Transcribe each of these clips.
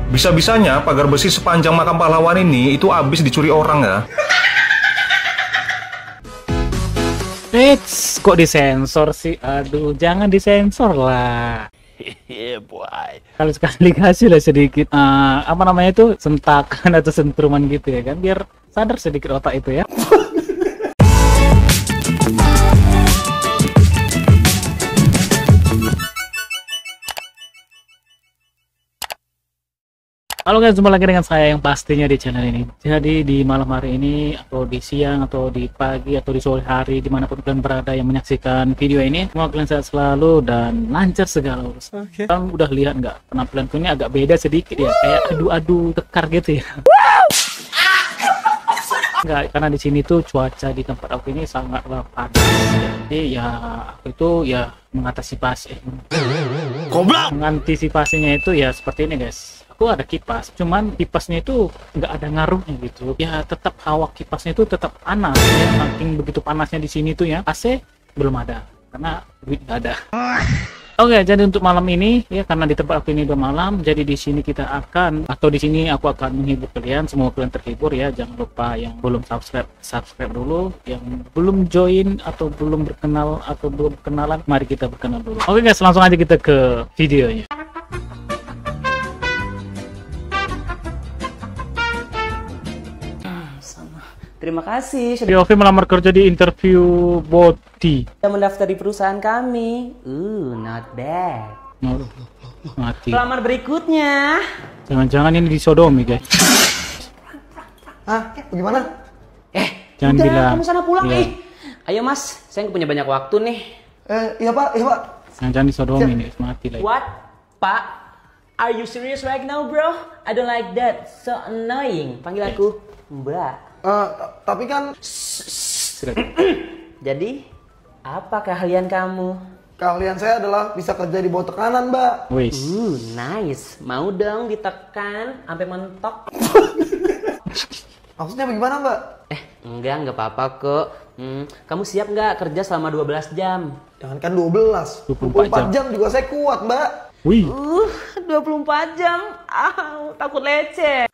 Bisa-bisanya pagar besi sepanjang makam pahlawan ini itu habis dicuri orang ya. Eits, kok disensor sih? Aduh, jangan disensor lah. Boy. Kalau sekali kasih lah sedikit, apa namanya itu, sentakan atau sentruman gitu ya kan, biar sadar sedikit otak itu ya. Halo guys, jumpa lagi dengan saya yang pastinya di channel ini. Jadi di malam hari ini, atau di siang, atau di pagi, atau di sore hari, dimanapun kalian berada yang menyaksikan video ini, semoga kalian sehat selalu dan lancar segala urusan. Kalian udah lihat nggak, penampilanku ini agak beda sedikit ya, kayak adu-adu tekar gitu ya. Enggak, karena di sini tuh cuaca di tempat aku ini sangatlah panas. Jadi ya aku itu ya mengantisipasinya itu ya seperti ini guys. Aku ada kipas, cuman kipasnya itu nggak ada ngaruhnya gitu ya, tetap hawa kipasnya itu tetap panas ya. Saking begitu panasnya di sini tuh ya, AC belum ada karena duit nggak ada. Oke, jadi untuk malam ini ya, karena di tempat aku ini udah malam, jadi di sini kita akan, atau di sini aku akan menghibur kalian. Semoga kalian terhibur ya. Jangan lupa yang belum subscribe dulu, yang belum join atau belum berkenal atau belum kenalan, mari kita berkenal dulu. Oke guys, langsung aja kita ke videonya. Terima kasih Di Ovi melamar kerja di interview boti. sudah mendaftar di perusahaan kami. Not bad. Mati. Pelamar berikutnya. Jangan-jangan ini disodomi guys. Hah? Bagaimana? Jangan Udah, bilang. kamu sana pulang Iya. Ayo mas, saya nggak punya banyak waktu nih. Iya pak, iya pak. Jangan disodomi nih, mati lagi. What? Pak? Are you serious right now bro? I don't like that. So annoying. Panggil aku Mbak. Tapi kan Jadi, apa keahlian kamu? keahlian saya adalah bisa kerja di bawah tekanan, Mbak. Wis. Nice. Mau dong ditekan sampai mentok. Maksudnya bagaimana, Mbak? Enggak apa-apa kok. Kamu siap nggak kerja selama 12 jam? Jangankan 12, 24 jam juga saya kuat, Mbak. Wih. 24 jam. Takut leceh.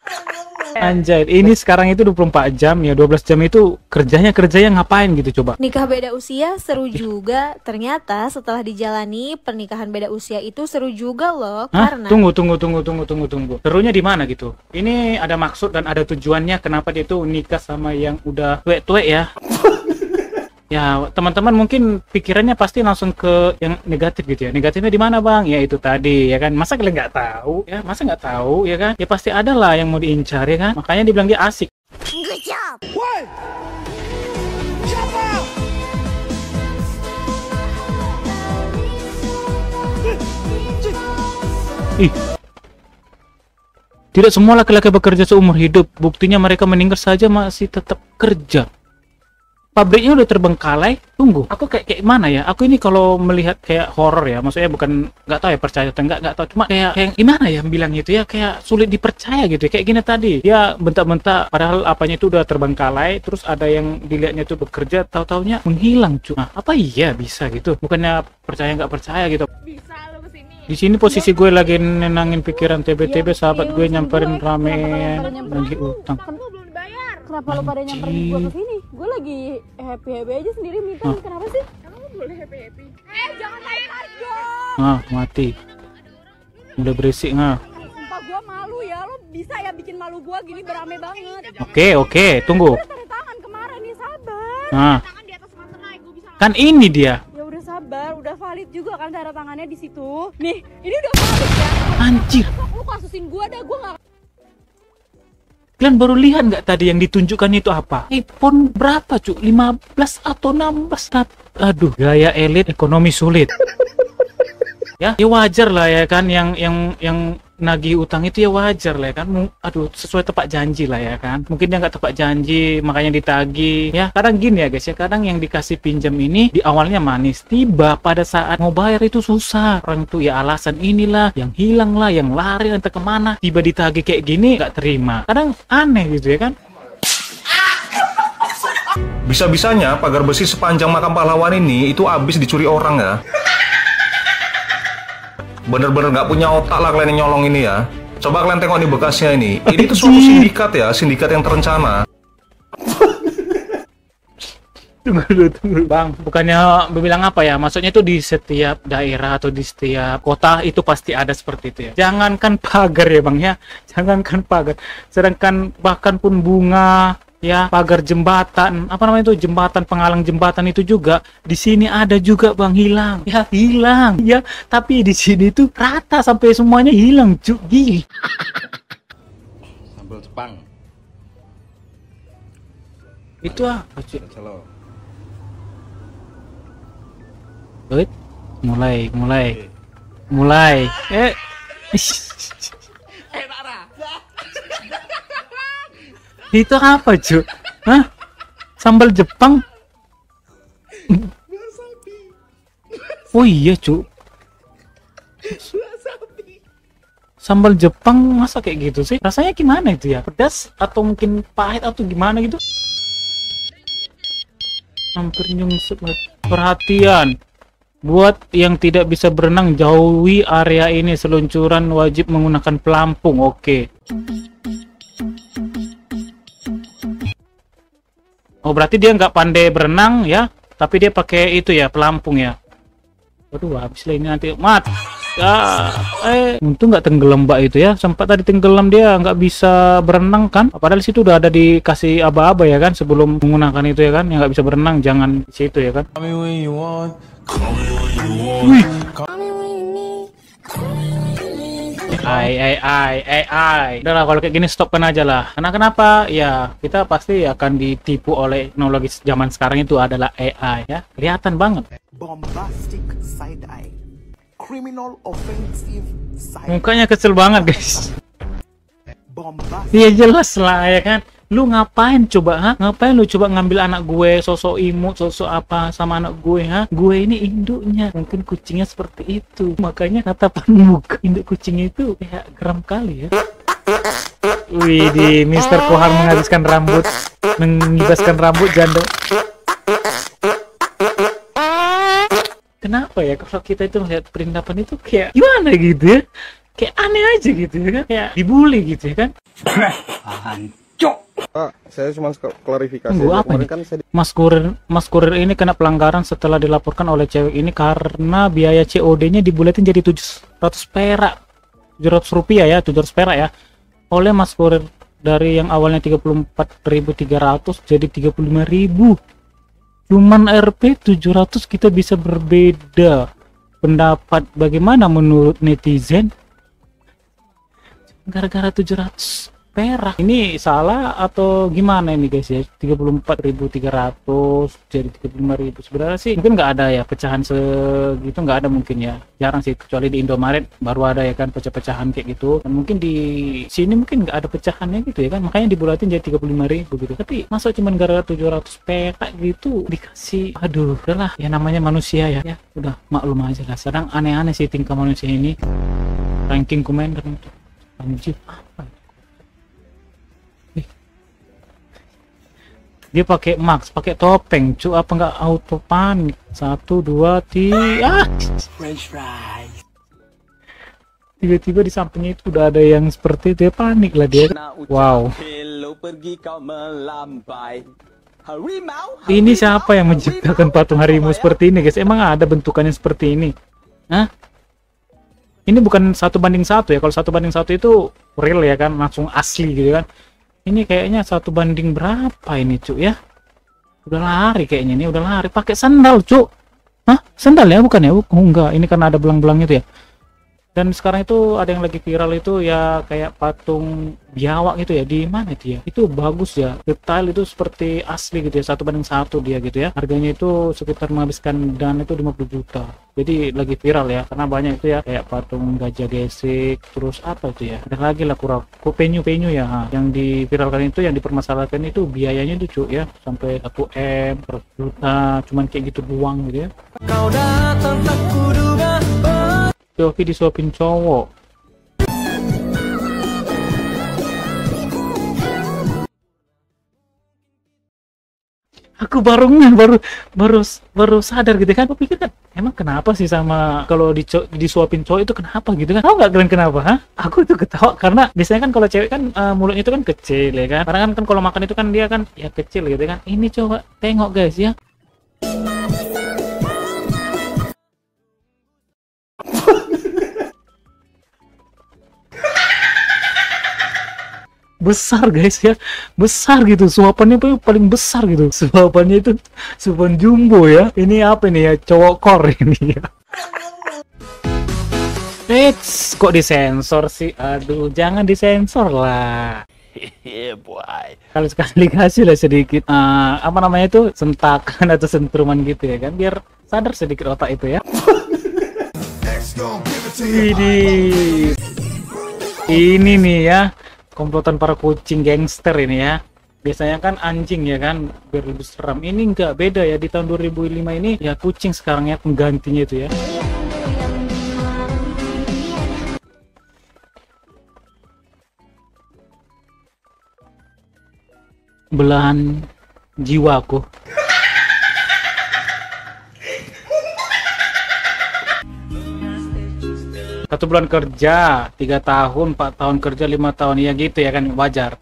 Anjay, ini sekarang itu 24 jam ya, 12 jam itu kerjanya ngapain gitu coba. Nikah beda usia seru juga. Ternyata setelah dijalani, pernikahan beda usia itu seru juga loh. Hah? Karena Tunggu. Serunya di mana gitu? Ini ada maksud dan ada tujuannya kenapa dia tuh nikah sama yang udah tuwek-tuwek ya. Ya, teman-teman mungkin pikirannya pasti langsung ke yang negatif gitu ya. Negatifnya di mana, Bang? Ya itu tadi, ya kan. Masa kalian nggak tahu? Ya, masa nggak tahu, ya kan? Ya pasti ada lah yang mau diincar, ya kan? Makanya dibilang dia asik. good job. Ih. Tidak semua laki-laki bekerja seumur hidup. Buktinya mereka meninggal saja masih tetap kerja. Pabriknya udah terbengkalai. Tunggu, aku kayak mana ya? Aku ini kalau melihat kayak horor ya, maksudnya bukan nggak tahu ya percaya atau nggak tahu, cuma kayak gimana ya bilangnya itu ya, kayak sulit dipercaya gitu ya. Kayak gini tadi, dia bentak-bentak padahal apanya itu udah terbengkalai, terus ada yang dilihatnya itu bekerja, tahu-taunya menghilang cuy. Nah, apa iya bisa gitu? Bukannya percaya nggak percaya gitu. Bisa lo kesini. Di sini posisi gue lagi nenangin pikiran TB-TB, sahabat gue nyamperin ramen lagi utang. Kan gue belum dibayar. Kenapa lo pada nyamperin gue ke sini? Gue lagi happy aja sendiri meeting. Kenapa sih? Emang lo boleh happy? Jangan naik dong. Ah, mati. Udah berisik nggak? Sumpah gue malu ya. Lo bisa ya bikin malu gue gini berame banget. Oke, tunggu. Udah tanda tangan kemarin nih, sabar. Nah, Tangan di atas materai, gue bisa. kan ini dia. Ya udah sabar, udah valid juga kan tanda tangannya di situ. Nih, ini udah valid ya. Anjir. Lo kasusin gue dah, gue nggak. Kalian baru lihat nggak tadi yang ditunjukkan itu apa? iPhone berapa cu? 15 atau 16? Aduh, gaya elit ekonomi sulit. Ya wajar lah ya kan, yang nagih utang itu ya wajar lah ya kan. Aduh, sesuai tepat janji lah ya kan. Mungkin dia nggak tepat janji makanya ditagih ya. Kadang gini ya guys ya, kadang yang dikasih pinjam ini di awalnya manis, tiba pada saat mau bayar itu susah. Orang tuh ya alasan inilah, yang hilang lah, yang lari entah kemana, tiba ditagih kayak gini nggak terima. Kadang aneh gitu ya kan. Bisa-bisanya pagar besi sepanjang makam pahlawan ini itu habis dicuri orang ya. Bener-bener nggak punya otak lah kalian yang nyolong ini ya. Coba kalian tengok nih bekasnya ini. Ini tuh suatu sindikat ya, sindikat yang terencana. Tunggu Bang, bukannya bilang apa ya, maksudnya itu di setiap daerah atau di setiap kota itu pasti ada seperti itu ya. Jangankan pagar ya Bang ya, jangankan pagar, sedangkan bahkan pun bunga ya, pagar jembatan, apa namanya itu, jembatan, penghalang jembatan itu juga di sini ada juga Bang, hilang ya, tapi di sini tuh rata sampai semuanya hilang cuy. Sambal Jepang. Itu apa cuy? Wait, mulai. Itu apa cuy? Hah? Sambal Jepang? Oh iya cuy. Sambal Jepang masa kayak gitu sih? Rasanya gimana itu ya? Pedas atau mungkin pahit atau gimana gitu? Hampir nyungsep. Perhatian, buat yang tidak bisa berenang, jauhi area ini. Seluncuran wajib menggunakan pelampung. Oke. Oh, berarti dia nggak pandai berenang ya, tapi dia pakai itu ya, pelampung ya. Waduh, habis lah ini nanti mat. Untung nggak tenggelam Mbak itu ya. Sempat tadi tenggelam, dia nggak bisa berenang kan. Padahal situ udah ada dikasih aba-aba ya kan, sebelum menggunakan itu ya kan. Yang nggak bisa berenang jangan di situ ya kan. Wih. Udahlah kalau kayak gini stopkan aja lah. Karena kenapa? Ya kita pasti akan ditipu oleh teknologi zaman sekarang itu adalah AI ya. Kelihatan banget. Bombastic side eye. Criminal offensive side. Mukanya kesel banget guys. Bombastic. Iya jelas lah ya kan. Lu ngapain coba, ha? Ngapain lu coba ngambil anak gue, sosok imut, sosok apa sama anak gue, ha? Gue ini induknya, mungkin kucingnya seperti itu. Makanya tatapan muka induk kucing itu kayak geram kali ya. Wih, di Mr. Kohar menghabiskan rambut, mengibaskan rambut janda. Kenapa ya kalau kita itu melihat perindapan itu kayak gimana gitu ya? Kayak aneh aja gitu ya kan? Kayak dibully gitu ya kan? Saya cuma klarifikasi. Apa nih? Kan Mas kurir ini kena pelanggaran setelah dilaporkan oleh cewek ini karena biaya COD-nya dibulatin jadi 700 perak. 700 rupiah ya, 700 perak ya. Oleh Mas kurir dari yang awalnya 34.300 jadi 35.000. Cuman RP 700 kita bisa berbeda pendapat. Bagaimana menurut netizen? Gara-gara 700 perak ini salah atau gimana ini guys ya? 34.300 jadi 35.000. Sebenarnya sih mungkin nggak ada ya pecahan segitu, nggak ada mungkin ya, jarang sih, kecuali di Indomaret baru ada ya kan pecah-pecahan kayak gitu. Dan mungkin di sini mungkin nggak ada pecahannya gitu ya kan, makanya dibulatin jadi 35.000 gitu. Tapi masa cuman gara-gara 700 perak gitu dikasih, aduh udahlah ya, namanya manusia ya, udah maklum aja lah. Sedang aneh-aneh sih tingkah manusia ini. Ranking commander itu anjir apa? Dia pakai max, pakai topeng, cu, apa nggak auto panik? 1, 2, 3. French fries. Tiba-tiba di sampingnya itu udah ada yang seperti itu, dia panik lah dia. Wow. Ini siapa yang menciptakan patung harimau seperti ini, guys? Emang ada bentukannya seperti ini? Hah? Ini bukan 1:1 ya. Kalau 1:1 itu real ya kan, langsung asli gitu kan. Ini kayaknya 1 banding berapa ini cuk ya? Udah lari kayaknya, ini udah lari pakai sandal cuk. Hah? Sandal ya bukan ya? Oh enggak, ini karena ada belang-belangnya itu ya. Dan sekarang itu ada yang lagi viral itu ya, kayak patung biawak gitu ya, di mana itu ya? Itu bagus ya, detail itu seperti asli gitu ya, 1:1 dia gitu ya. Harganya itu sekitar menghabiskan dana itu 50 juta. Jadi lagi viral ya, karena banyak itu ya, kayak patung gajah gesek, terus apa itu ya? Ada lagi lah penyu ya, yang diviralkan itu, yang dipermasalahkan itu biayanya itu cuy ya, sampai 1 M, 100 juta, cuman kayak gitu doang gitu ya. Kau datang tak kuduga. Yofi disuapin cowok. Aku baru sadar gitu kan. Aku pikir kan Emang kenapa sih sama kalau disuapin cowok itu kenapa gitu kan? Tahu nggak kalian kenapa? Hah? Aku tuh ketawa karena biasanya kan kalau cewek kan mulutnya itu kan kecil ya kan. Karena kan kalau makan itu kan dia kan ya kecil gitu kan. Ini coba tengok guys ya. Besar guys ya, besar gitu, suapannya tuh paling besar gitu, suapannya itu suapan jumbo ya. Ini apa nih ya, cowok kor ini ya. Kok disensor sih? Aduh, jangan disensor lah. Kalau sekali kasih lah sedikit apa namanya itu, sentakan atau sentruman gitu ya kan, biar sadar sedikit otak itu ya. Ini nih ya, komplotan para kucing gangster ini ya. Biasanya kan anjing ya kan, biar lebih seram. Ini enggak, beda ya, di tahun 2005 ini ya kucing sekarang ya penggantinya itu ya. Belahan jiwaku. 1 bulan kerja, 3 tahun, 4 tahun kerja, 5 tahun ya gitu ya kan, wajar.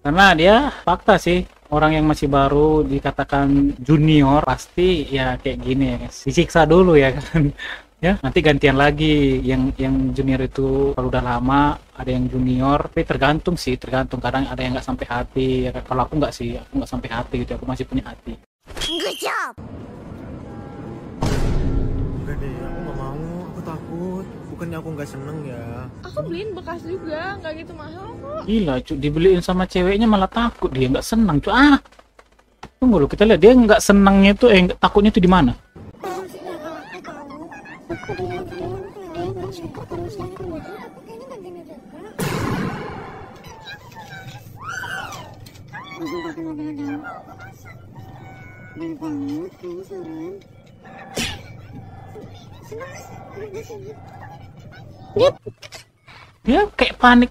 Karena dia fakta sih, orang yang masih baru dikatakan junior pasti ya kayak gini ya guys. Disiksa dulu ya kan. Ya, nanti gantian lagi yang junior itu kalau udah lama, ada yang junior, tapi tergantung sih, tergantung. Kadang ada yang nggak sampai hati ya kan. Kalau aku nggak sih, aku nggak sampai hati gitu, aku masih punya hati. Good job. Enggak deh, aku nggak mau, aku takut. Bukannya aku nggak seneng ya. Aku beliin bekas juga, nggak gitu mahal kok. Gila cu, dibeliin sama ceweknya malah takut, dia nggak senang cu. Tunggu lu, kita lihat dia nggak senangnya itu, takutnya itu di mana? Dia kayak panik,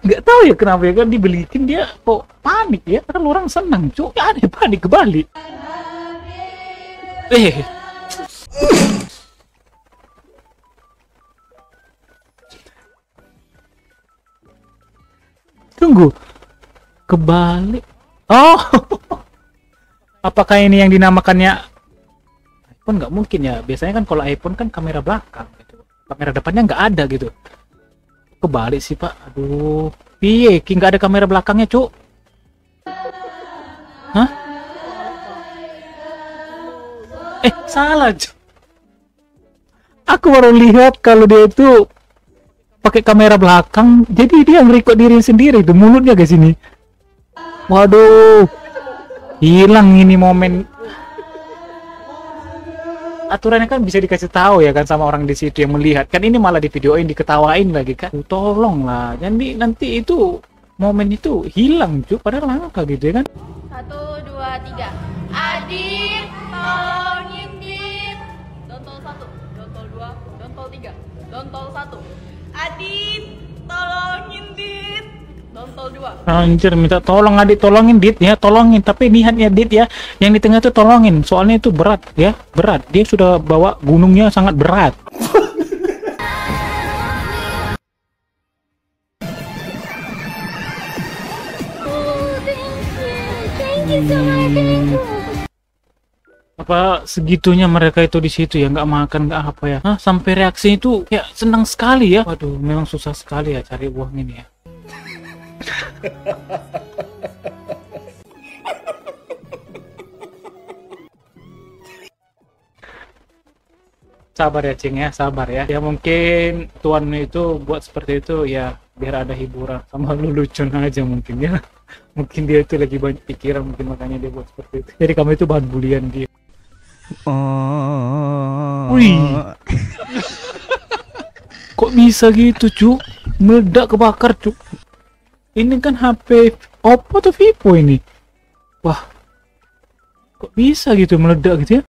nggak tahu ya kenapa ya kan, dibeliin dia kok panik ya, kan orang senang cu, ya aneh, panik kebalik. Tunggu, kebalik. Oh, apakah ini yang dinamakannya iPhone? Nggak mungkin ya, biasanya kan kalau iPhone kan kamera belakang gitu, kamera depannya nggak ada gitu. Kebalik sih pak, aduh, piye ki nggak ada kamera belakangnya cuk? Hah? Salah cuk, aku baru lihat kalau dia itu pakai kamera belakang, jadi dia ngerekod diri sendiri tuh mulutnya ke sini. Waduh, hilang ini momen. Aturannya kan bisa dikasih tahu ya kan sama orang di situ yang melihat. Kan ini malah divideoin, diketawain lagi kan. Tolong lah, jadi nanti itu momen itu hilang cuy, padahal langka gitu ya kan. 1, 2, 3. Adit, tolongin Dit. Dontol 1, dontol 2, dontol 3, dontol 1. Adit, tolongin Dit. Dontol 2. Anjir, minta tolong adik, tolongin Dit ya, tolongin. Tapi niatnya Dit ya, yang di tengah itu tolongin. Soalnya itu berat ya, berat. Dia sudah bawa gunungnya sangat berat. Apa segitunya mereka itu di situ ya, nggak makan nggak apa ya? Sampai reaksi itu ya senang sekali ya. Waduh, memang susah sekali ya cari uang ini ya. Sabar ya Cing ya, sabar ya. Ya mungkin tuan itu buat seperti itu ya biar ada hiburan, sama lu lucu aja mungkin ya. Mungkin dia itu lagi banyak pikiran, mungkin makanya dia buat seperti itu. Jadi kamu itu bahan bulian dia. Wih, kok bisa gitu cu? Meledak, kebakar cu. Ini kan HP Oppo atau Vivo ini? Wah, kok bisa gitu meledak gitu ya?